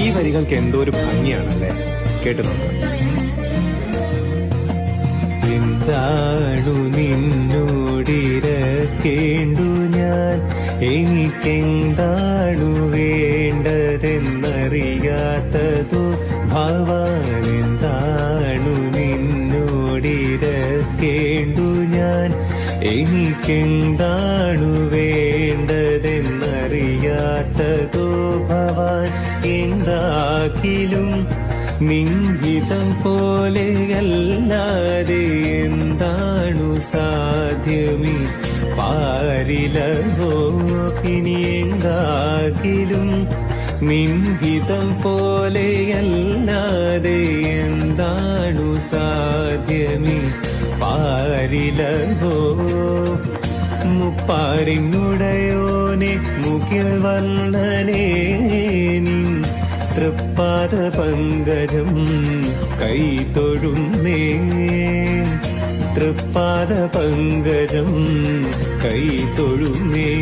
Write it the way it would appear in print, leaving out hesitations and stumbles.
ഈ വരികൾക്ക് എന്തോ ഒരു ഭംഗിയാണല്ലേ, കേട്ടു നോക്കാം. എന്താണു നിന്നോടിരക്കേണ്ടു ഞാൻ, എനിക്കെന്താണു വേണ്ടതെന്നറിയാത്തതു ഭവാൻ. എന്താണു നിന്നോടിരക്കേണ്ടു ഞാൻ, എനിക്കെന്താണു വേണ്ടതെന്നറിയാത്തതോ ഭവാൻ. എന്താക്കിലും നിൻഹിതം പോലെയല്ലാതെ എന്താണു സാധ്യമീ പാരിലോ. ഇനി എന്താകിലും നിൻഹിതം പോലെയല്ലാതെ എന്താണു സാധ്യമീ പാരിലോ. മുപ്പാരിനുടയോനെ മുകിൽ വർണ്ണനേ, നിൻ തൃപ്പാദ പങ്കജം കൈതൊഴുന്നേ. തൃപ്പാദ പങ്കജം കൈതൊഴുന്നേ.